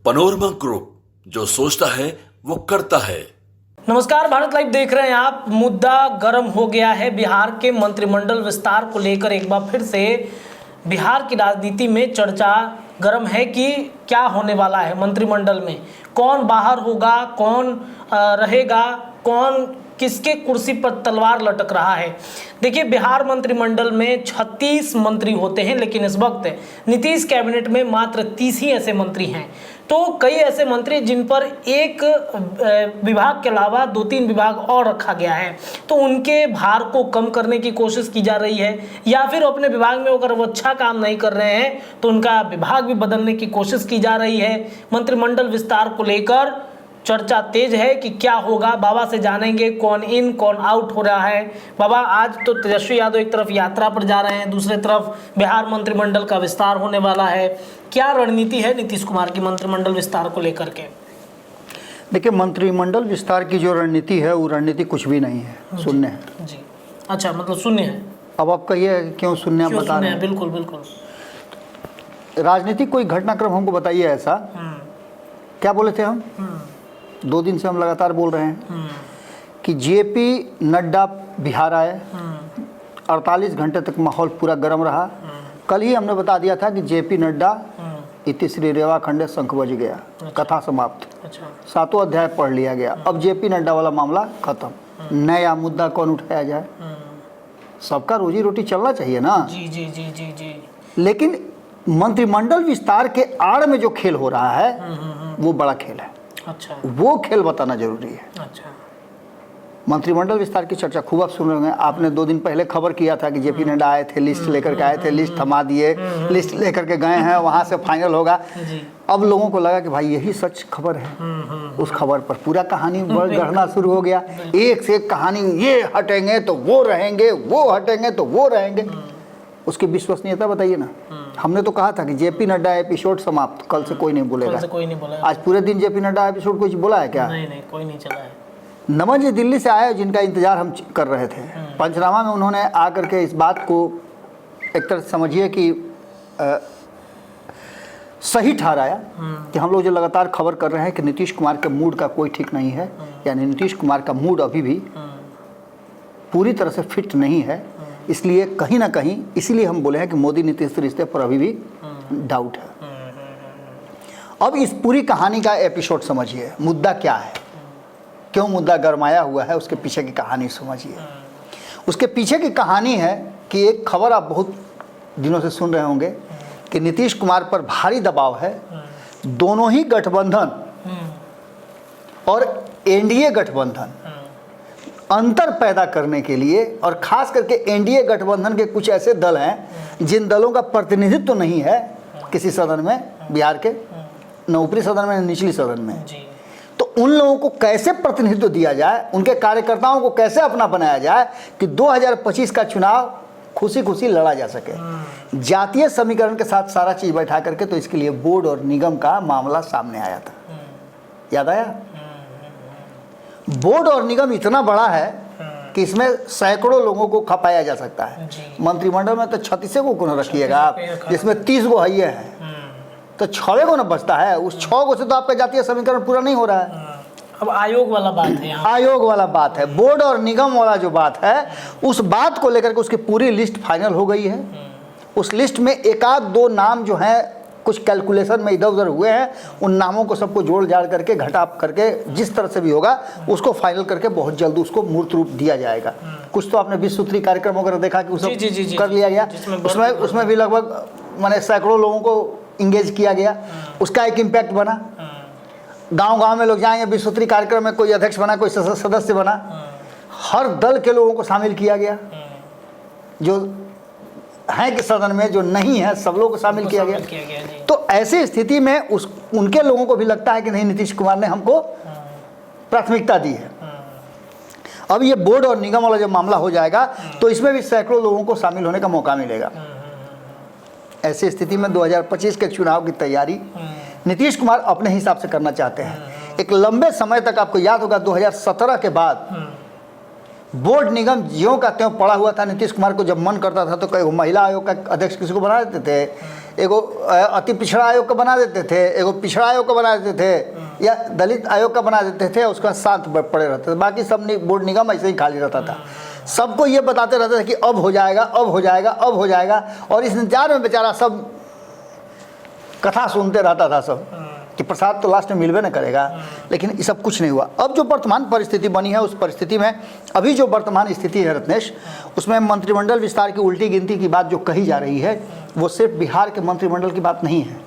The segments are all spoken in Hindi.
पनोरमा ग्रुप, जो सोचता है वो करता है। नमस्कार, भारत लाइव देख रहे हैं आप। मुद्दा गर्म हो गया है। बिहार के मंत्रिमंडल विस्तार को लेकर एक बार फिर से बिहार की राजनीति में चर्चा गर्म है कि क्या होने वाला है मंत्रिमंडल में, कौन बाहर होगा, कौन रहेगा, कौन किसके कुर्सी पर तलवार लटक रहा है। देखिए, बिहार मंत्रिमंडल में 36 मंत्री होते हैं, लेकिन इस वक्त नीतीश कैबिनेट में मात्र 30 ही ऐसे मंत्री हैं। तो कई ऐसे मंत्री जिन पर एक विभाग के अलावा 2-3 विभाग और रखा गया है, तो उनके भार को कम करने की कोशिश की जा रही है, या फिर अपने विभाग में अगर वो अच्छा काम नहीं कर रहे हैं तो उनका विभाग भी बदलने की कोशिश की जा रही है। मंत्रिमंडल विस्तार को लेकर चर्चा तेज है कि क्या होगा। बाबा से जानेंगे कौन इन कौन आउट हो रहा है। बाबा, आज तो तेजस्वी यादव एक तरफ यात्रा पर जा रहे हैं, दूसरी तरफ बिहार मंत्रिमंडल का विस्तार होने वाला है। क्या रणनीति है नीतीश कुमार की मंत्रिमंडल विस्तार को लेकर के? देखिए, मंत्रिमंडल विस्तार की जो रणनीति है वो रणनीति कुछ भी नहीं है, शून्य है जी। अच्छा, मतलब शून्य है। अब आप कहिए क्यों शून्य, आप बता रहे हैं। बिल्कुल बिल्कुल। राजनीतिक कोई घटनाक्रम हमको बताइए ऐसा। क्या बोले थे हम? 2 दिन से हम लगातार बोल रहे हैं कि जेपी नड्डा बिहार आए, 48 घंटे तक माहौल पूरा गर्म रहा। कल ही हमने बता दिया था कि जेपी नड्डा इति श्री रेवा खंडे शंख बज गया, कथा समाप्त। 7वां अध्याय पढ़ लिया गया। अब जेपी नड्डा वाला मामला खत्म। नया मुद्दा कौन उठाया जाए? सबका रोजी रोटी चलना चाहिए ना। जी जी जी जी जी। लेकिन मंत्रिमंडल विस्तार के आड़ में जो खेल हो रहा है वो बड़ा खेल है। अच्छा, वो खेल बताना जरूरी है। अच्छा। मंत्रिमंडल विस्तार की चर्चा खूब आप सुन रहे हैं। आपने 2 दिन पहले खबर किया था कि जेपी नड्डा आए थे, लिस्ट लेकर के आए थे, लिस्ट थमा दिए, लिस्ट लेकर के गए हैं, वहां से फाइनल होगा। अब लोगों को लगा कि भाई यही सच खबर है। उस खबर पर पूरा कहानी गढ़ना शुरू हो गया। एक से एक कहानी, ये हटेंगे तो वो रहेंगे, वो हटेंगे तो वो रहेंगे। उसकी विश्वसनीयता बताइए ना। हमने तो कहा था कि जेपी नड्डा एपिसोड समाप्त, कल से कोई नहीं बोलेगा। कल से कोई नहीं बोलेगा। आज पूरे दिन जेपी नड्डा एपिसोड कुछ बोला है क्या? नहीं, कोई नहीं चला है। नमन जी दिल्ली से आए, जिनका इंतजार हम कर रहे थे। पंचनामा में उन्होंने आकर के इस बात को एक तरह समझिए कि सही ठहराया कि हम लोग जो लगातार खबर कर रहे हैं कि नीतीश कुमार के मूड का कोई ठीक नहीं है, यानी नीतीश कुमार का मूड अभी भी पूरी तरह से फिट नहीं है। इसलिए कहीं ना कहीं इसीलिए हम बोले हैं कि मोदी नीतीश रिश्ते पर अभी भी डाउट है। अब इस पूरी कहानी का एपिसोड समझिए, मुद्दा क्या है, क्यों मुद्दा गरमाया हुआ है, उसके पीछे की कहानी समझिए। उसके पीछे की कहानी है कि एक खबर आप बहुत दिनों से सुन रहे होंगे कि नीतीश कुमार पर भारी दबाव है। दोनों ही गठबंधन और एनडीए गठबंधन अंतर पैदा करने के लिए, और खास करके एनडीए गठबंधन के कुछ ऐसे दल हैं जिन दलों का प्रतिनिधित्व तो नहीं है किसी सदन में, बिहार के न ऊपरी सदन में न निचली सदन में। तो उन लोगों को कैसे प्रतिनिधित्व दिया जाए, उनके कार्यकर्ताओं को कैसे अपना बनाया जाए कि 2025 का चुनाव खुशी खुशी लड़ा जा सके। जातीय समीकरण के साथ सारा चीज बैठा करके, तो इसके लिए बोर्ड और निगम का मामला सामने आया था। याद आया? बोर्ड और निगम इतना बड़ा है कि इसमें सैकड़ों लोगों को खपाया जा सकता है। मंत्रिमंडल में तो 36 को कौन रखिएगा आप, जिसमें 30 गो है हैं, तो 6 को न बचता है। उस 6 को से तो आपका जातीय समीकरण पूरा नहीं हो रहा है। अब आयोग वाला बात है यहाँ। आयोग वाला बात है, बोर्ड और निगम वाला जो बात है, उस बात को लेकर के उसकी पूरी लिस्ट फाइनल हो गई है। उस लिस्ट में 1-2 नाम जो हैं कुछ कैलकुलेशन में इधर उधर हुए हैं, उन नामों को सबको जोड़ जाड़ करके घटा करके जिस तरह से भी होगा उसको फाइनल करके बहुत जल्द उसको मूर्त रूप दिया जाएगा। कुछ तो आपने 20 सूत्री कार्यक्रम वगैरह देखा कि उसको कर लिया गया। उसमें भी लगभग माने सैकड़ों लोगों को इंगेज किया गया। उसका एक इम्पैक्ट बना। गांव-गांव में लोग जाएंगे, 20 सूत्री कार्यक्रम में कोई अध्यक्ष बना, कोई सदस्य बना, हर दल के लोगों को शामिल किया गया। जो हैं कि सदन में, जो नहीं है सब लोगों को शामिल किया गया। तो ऐसी स्थिति में उनके लोगों को भी लगता है कि नहीं, नीतीश कुमार ने हमको प्राथमिकता दी है। अब ये बोर्ड और निगम वाला जब मामला हो जाएगा तो इसमें भी सैकड़ों लोगों को शामिल होने का मौका मिलेगा। ऐसी स्थिति में 2025 के चुनाव की तैयारी नीतीश कुमार अपने हिसाब से करना चाहते हैं। एक लंबे समय तक, आपको याद होगा 2017 के बाद बोर्ड निगम ज्यों का त्यों पड़ा हुआ था। नीतीश कुमार को जब मन करता था तो कई महिला आयोग का अध्यक्ष किसी को बना देते थे, एगो अति पिछड़ा आयोग का बना देते थे, एगो पिछड़ा आयोग का बना देते थे, या दलित आयोग का बना देते थे, उसका साथ पड़े रहते थे। बाकी सब बोर्ड निगम ऐसे ही खाली रहता था। सबको ये बताते रहते थे कि अब हो जाएगा, अब हो जाएगा, अब हो जाएगा, और इस इंतजार में बेचारा सब कथा सुनते रहता था सब कि प्रसाद तो लास्ट में मिलवे न करेगा। लेकिन ये सब कुछ नहीं हुआ। अब जो वर्तमान परिस्थिति बनी है, उस परिस्थिति में अभी जो वर्तमान स्थिति है रत्नेश, उसमें मंत्रिमंडल विस्तार की उल्टी गिनती की बात जो कही जा रही है वो सिर्फ बिहार के मंत्रिमंडल की बात नहीं है,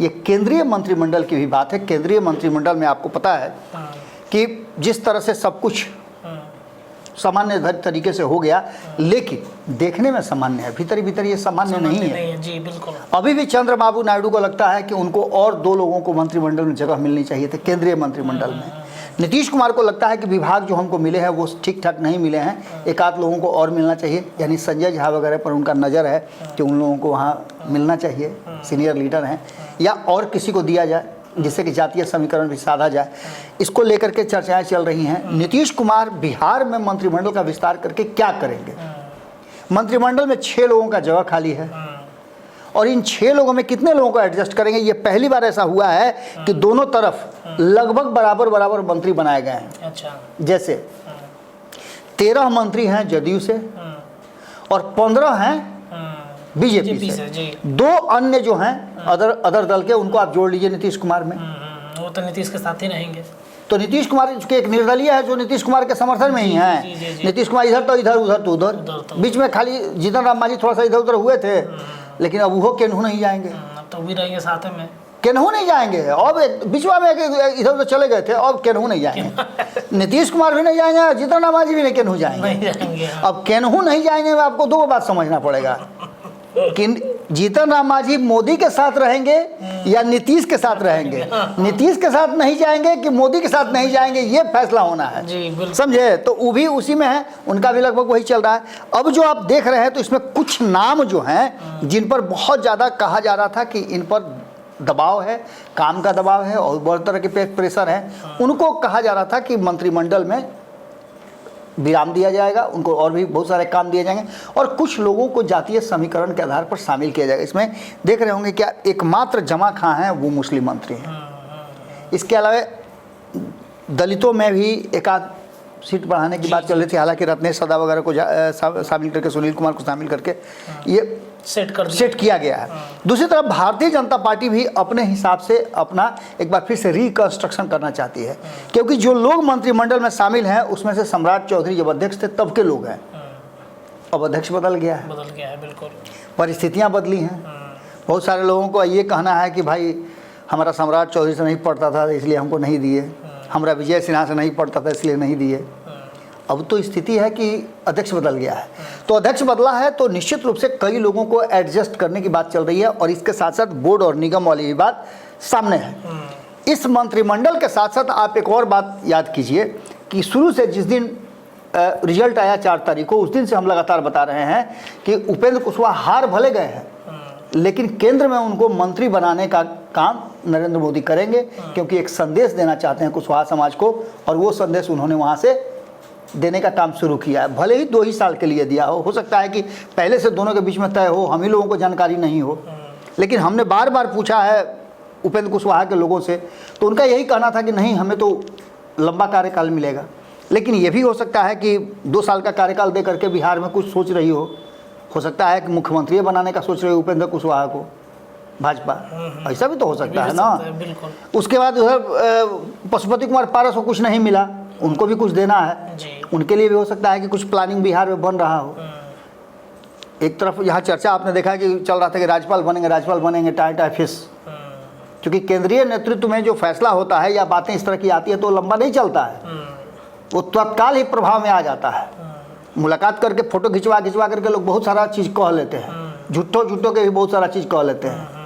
ये केंद्रीय मंत्रिमंडल की भी बात है। केंद्रीय मंत्रिमंडल में आपको पता है कि जिस तरह से सब कुछ सामान्य तरीके से हो गया, लेकिन देखने में सामान्य है, भीतर भीतर ये सामान्य नहीं है। जी बिल्कुल। अभी भी चंद्रबाबू नायडू को लगता है कि उनको और 2 लोगों को मंत्रिमंडल में जगह मिलनी चाहिए थे, केंद्रीय मंत्रिमंडल में। नीतीश कुमार को लगता है कि विभाग जो हमको मिले हैं वो ठीक ठाक नहीं मिले हैं, एक आध लोगों को और मिलना चाहिए। यानी संजय झा वगैरह पर उनका नज़र है कि उन लोगों को वहाँ मिलना चाहिए, सीनियर लीडर हैं, या और किसी को दिया जाए जिससे कि जातीय समीकरण भी साधा जाए। इसको लेकर के चर्चाएं चल रही हैं। नीतीश कुमार बिहार में मंत्रिमंडल का विस्तार करके क्या करेंगे? मंत्रिमंडल में 6 लोगों का जगह खाली है, और इन 6 लोगों में कितने लोगों को एडजस्ट करेंगे? ये पहली बार ऐसा हुआ है कि दोनों तरफ लगभग बराबर बराबर मंत्री बनाए गए हैं। अच्छा। जैसे 13 मंत्री हैं जदयू से और 15 हैं बीजेपी से। 2 अन्य जो हैं अदर दल के, उनको आप जोड़ लीजिए नीतीश कुमार में। वो तो नीतीश के साथ ही रहेंगे। तो नीतीश कुमार के एक निर्दलीय है जो नीतीश कुमार के समर्थन में ही है। नीतीश कुमार इधर तो इधर, उधर तो उधर, बीच में खाली जीतन राम मांझी थोड़ा सा इधर उधर हुए थे, लेकिन अब वो केनहू नहीं जाएंगे। अब तो भी रहेंगे साथ में, केनहू नहीं जाएंगे। अब बीचवा में इधर उधर चले गए थे, अब केनहू नहीं जाएंगे। नीतीश कुमार भी नहीं जाएंगे, जीतन राम मांझी भी नहीं केनहू जाएंगे। अब केनहू नहीं जाएंगे में आपको 2 बात समझना पड़ेगा कि जीतन राम मांझी मोदी के साथ रहेंगे या नीतीश के साथ रहेंगे। नीतीश के साथ नहीं जाएंगे कि मोदी के साथ नहीं जाएंगे, ये फैसला होना है, समझे? तो वो भी उसी में है, उनका भी लगभग वही चल रहा है। अब जो आप देख रहे हैं तो इसमें कुछ नाम जो हैं जिन पर बहुत ज़्यादा कहा जा रहा था कि इन पर दबाव है, काम का दबाव है और बहुत तरह के प्रेशर है, उनको कहा जा रहा था कि मंत्रिमंडल में विराम दिया जाएगा, उनको और भी बहुत सारे काम दिए जाएंगे, और कुछ लोगों को जातीय समीकरण के आधार पर शामिल किया जाएगा। इसमें देख रहे होंगे क्या एकमात्र जमा खां हैं वो मुस्लिम मंत्री हैं। इसके अलावा दलितों में भी एक आध सीट बढ़ाने की बात चल रही थी, हालांकि रत्नेश सदा वगैरह को शामिल करके, सुनील कुमार को शामिल करके ये सेट किया गया है। दूसरी तरफ भारतीय जनता पार्टी भी अपने हिसाब से अपना एक बार फिर से रिकंस्ट्रक्शन करना चाहती है, क्योंकि जो लोग मंत्रिमंडल में शामिल हैं उसमें से सम्राट चौधरी जब अध्यक्ष थे तब के लोग हैं, अब अध्यक्ष बदल गया है, बिल्कुल परिस्थितियां बदली हैं। बहुत सारे लोगों को ये कहना है कि भाई हमारा सम्राट चौधरी से नहीं पढ़ता था इसलिए हमको नहीं दिए, हमारा विजय सिन्हा से नहीं पढ़ता था इसलिए नहीं दिए। अब तो स्थिति है कि अध्यक्ष बदल गया है, तो अध्यक्ष बदला है तो निश्चित रूप से कई लोगों को एडजस्ट करने की बात चल रही है, और इसके साथ साथ बोर्ड और निगम वाली भी बात सामने है। इस मंत्रिमंडल के साथ साथ आप एक और बात याद कीजिए कि शुरू से जिस दिन रिजल्ट आया 4 तारीख को, उस दिन से हम लगातार बता रहे हैं कि उपेंद्र कुशवाहा हार भले गए हैं, लेकिन केंद्र में उनको मंत्री बनाने का काम नरेंद्र मोदी करेंगे, क्योंकि एक संदेश देना चाहते हैं कुशवाहा समाज को, और वो संदेश उन्होंने वहाँ से देने का काम शुरू किया है। भले ही 2 ही साल के लिए दिया हो सकता है कि पहले से दोनों के बीच में तय हो, हम ही लोगों को जानकारी नहीं हो, लेकिन हमने बार बार पूछा है उपेंद्र कुशवाहा के लोगों से, तो उनका यही कहना था कि नहीं, हमें तो लंबा कार्यकाल मिलेगा। लेकिन ये भी हो सकता है कि 2 साल का कार्यकाल दे करके बिहार में कुछ सोच रही हो सकता है कि मुख्यमंत्री बनाने का सोच रही हो उपेंद्र कुशवाहा को भाजपा, ऐसा भी तो हो सकता है ना। उसके बाद उधर पशुपति कुमार पारस को कुछ नहीं मिला, उनको भी कुछ देना है, उनके लिए भी हो सकता है कि कुछ प्लानिंग बिहार में बन रहा हो। एक तरफ यहाँ चर्चा आपने देखा कि चल रहा था कि राज्यपाल बनेंगे टाटा फिश, क्योंकि केंद्रीय नेतृत्व में जो फैसला होता है या बातें इस तरह की आती है तो लंबा नहीं चलता है, वो तत्काल ही प्रभाव में आ जाता है। मुलाकात करके फोटो खिंचवा करके लोग बहुत सारा चीज़ कह लेते हैं, झूठो के भी बहुत सारा चीज़ कह लेते हैं।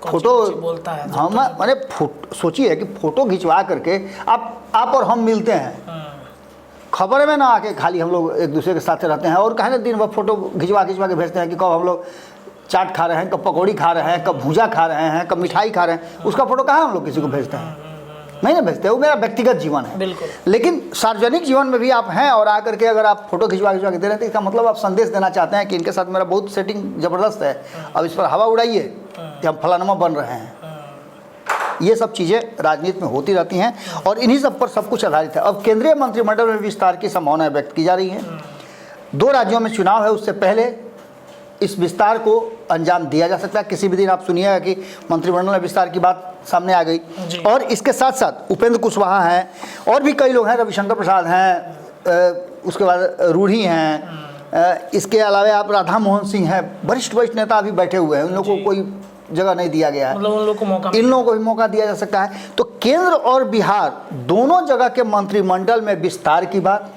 फोटो बोलता है, हम मैंने सोचिए कि फोटो खिंचवा करके आप और हम मिलते हैं, खबर में ना आके खाली हम लोग एक दूसरे के साथ रहते हैं, और कहे ना दिन भर फोटो खिंचवा के भेजते हैं कि कब हम लोग चाट खा रहे हैं, कब पकौड़ी खा रहे हैं, कब भूजा खा रहे हैं, कब मिठाई खा रहे हैं, उसका फोटो कहाँ हम लोग किसी को भेजते हैं। नहीं ना भेजते, वो मेरा व्यक्तिगत जीवन है। बिल्कुल। लेकिन सार्वजनिक जीवन में भी आप हैं और आकर के अगर आप फोटो खिंचवा के दे रहे थे, इसका मतलब आप संदेश देना चाहते हैं कि इनके साथ मेरा बहुत सेटिंग ज़बरदस्त है, अब इस पर हवा उड़ाइए कि हम फलानमा बन रहे हैं। ये सब चीज़ें राजनीति में होती रहती हैं और इन्हीं सब पर सब कुछ आधारित है। अब केंद्रीय मंत्रिमंडल में विस्तार की संभावनाएं व्यक्त की जा रही हैं। 2 राज्यों में चुनाव है, उससे पहले इस विस्तार को अंजाम दिया जा सकता है। किसी भी दिन आप सुनिएगा कि मंत्रिमंडल में विस्तार की बात सामने आ गई। और इसके साथ साथ उपेंद्र कुशवाहा हैं और भी कई लोग हैं, रविशंकर प्रसाद हैं, उसके बाद रूढ़ी हैं, इसके अलावा आप राधा मोहन सिंह हैं, वरिष्ठ नेता अभी बैठे हुए हैं, उन लोगों को कोई जगह नहीं दिया गया है, मतलब उन लोगों को मौका, इन लोगों को भी मौका दिया जा सकता है। तो केंद्र और बिहार दोनों जगह के मंत्रिमंडल में विस्तार की बात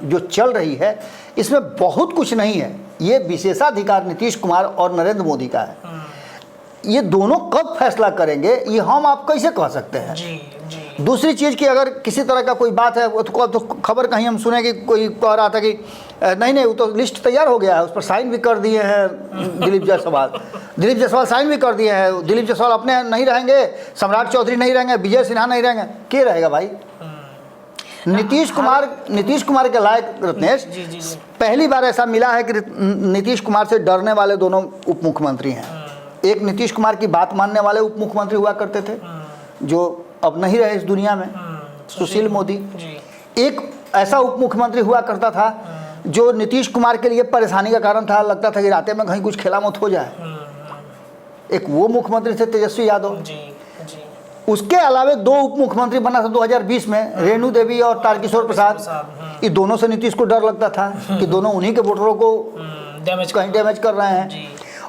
जो चल रही है, इसमें बहुत कुछ नहीं है। ये विशेषाधिकार नीतीश कुमार और नरेंद्र मोदी का है। ये दोनों कब फैसला करेंगे ये हम आप कैसे कह सकते हैं। जी। दूसरी चीज़ की अगर किसी तरह का कोई बात है तो खबर कहीं हम सुने कि कोई कह रहा था कि नहीं वो तो लिस्ट तैयार हो गया है, उस पर साइन भी कर दिए हैं दिलीप जायसवाल साइन भी कर दिए हैं। दिलीप जायसवाल अपने नहीं रहेंगे, सम्राट चौधरी नहीं रहेंगे, विजय सिन्हा नहीं रहेंगे, क्या रहेगा भाई? नीतीश कुमार के लायक रत्नेश, पहली बार ऐसा मिला है कि नीतीश कुमार से डरने वाले दोनों उप मुख्यमंत्री हैं। एक नीतीश कुमार की बात मानने वाले उप मुख्यमंत्री हुआ करते थे जो अब नहीं रहे इस दुनिया में, सुशील मोदी। एक ऐसा उप मुख्यमंत्री हुआ करता था जो नीतीश कुमार के लिए परेशानी का कारण था, लगता था कि रातें में कहीं कुछ खेला मत हो जाए। एक वो मुख्यमंत्री थे तेजस्वी यादव। उसके अलावा 2 उप मुख्यमंत्री बना था 2020 में, रेणु देवी और तारकिशोर प्रसाद। ये दोनों से नीतीश को डर लगता था कि दोनों उन्हीं के वोटरों को कहीं डैमेज कर रहे हैं।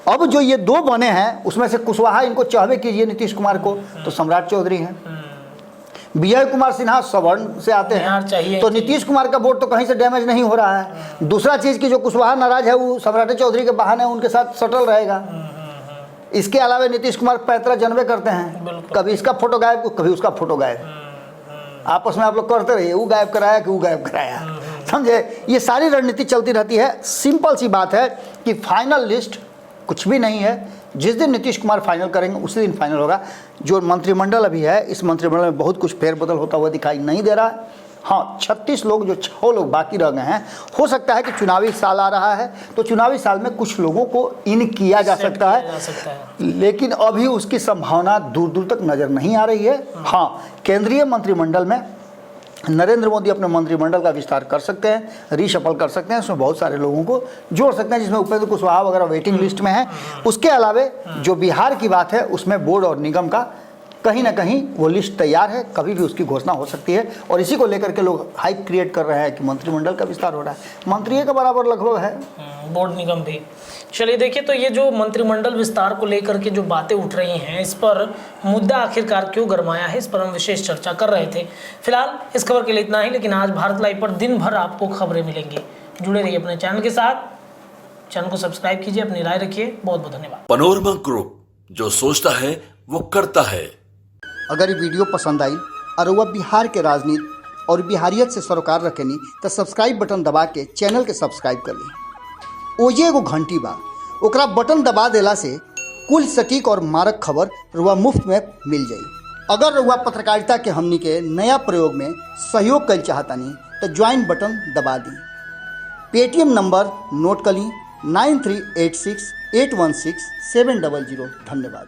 अब जो ये 2 बने हैं उसमें से कुशवाहा, इनको चाहवे कीजिए नीतीश कुमार को, तो सम्राट चौधरी हैं। विजय कुमार सिन्हा सवर्ण से आते हैं, तो नीतीश कुमार का वोट तो कहीं से डैमेज नहीं हो रहा है। दूसरा चीज़ की जो कुशवाहा नाराज है वो सम्राट चौधरी के बहाने उनके साथ सटल रहेगा। इसके अलावा नीतीश कुमार पैतरा जनवे करते हैं, कभी इसका फोटो गायब कभी उसका फोटो गायब। आपस में आप लोग करते रहिए, वो गायब कराया कि वो गायब कराया, समझे? ये सारी रणनीति चलती रहती है। सिंपल सी बात है कि फाइनल लिस्ट कुछ भी नहीं है। जिस दिन नीतीश कुमार फाइनल करेंगे उसी दिन फाइनल होगा। जो मंत्रिमंडल अभी है, इस मंत्रिमंडल में बहुत कुछ फेरबदल होता हुआ दिखाई नहीं दे रहा है। हाँ, 36 लोग, जो 6 लोग बाकी रह गए हैं, हो सकता है कि चुनावी साल आ रहा है तो चुनावी साल में कुछ लोगों को इन किया जा सकता है, लेकिन अभी उसकी संभावना दूर दूर तक नज़र नहीं आ रही है। हाँ, केंद्रीय मंत्रिमंडल में नरेंद्र मोदी अपने मंत्रिमंडल का विस्तार कर सकते हैं, रीशफल कर सकते हैं, उसमें बहुत सारे लोगों को जोड़ सकते हैं, जिसमें उपेंद्र कुशवाहा वगैरह वेटिंग लिस्ट में है। उसके अलावे जो बिहार की बात है उसमें बोर्ड और निगम का कहीं ना कहीं वो लिस्ट तैयार है, कभी भी उसकी घोषणा हो सकती है। और इसी को लेकर के लोग हाइप क्रिएट कर रहे हैं कि मंत्रिमंडल का विस्तार हो रहा है। मंत्री के बराबर लगभग है, बोर्ड निगम भी। चलिए देखिए, तो ये जो मंत्रिमंडल विस्तार को लेकर के जो बातें उठ रही हैं, इस पर मुद्दा आखिरकार क्यों गरमाया है, इस पर हम विशेष चर्चा कर रहे थे। फिलहाल इस खबर के लिए इतना ही, लेकिन आज भारत लाइव पर दिन भर आपको खबरें मिलेंगी। जुड़े रहिए अपने चैनल के साथ, चैनल को सब्सक्राइब कीजिए, अपनी राय रखिए। बहुत बहुत धन्यवाद। पनोरमा ग्रुप, जो सोचता है वो करता है। अगर ये वीडियो पसंद आई और वह बिहार के राजनीति और बिहारियत से सरोकार रखेनी तो सब्सक्राइब बटन दबा के चैनल के सब्सक्राइब कर ली। ओजे एगो घंटी बा, ओकरा बटन दबा देला से कुल सटीक और मारक खबर रुआ मुफ्त में मिल जाई। अगर रुआ पत्रकारिता के हमनी के नया प्रयोग में सहयोग कर चाहतानी तो ज्वाइन बटन दबा दी। पेटीएम नंबर नोट कर ली 9386816700। धन्यवाद।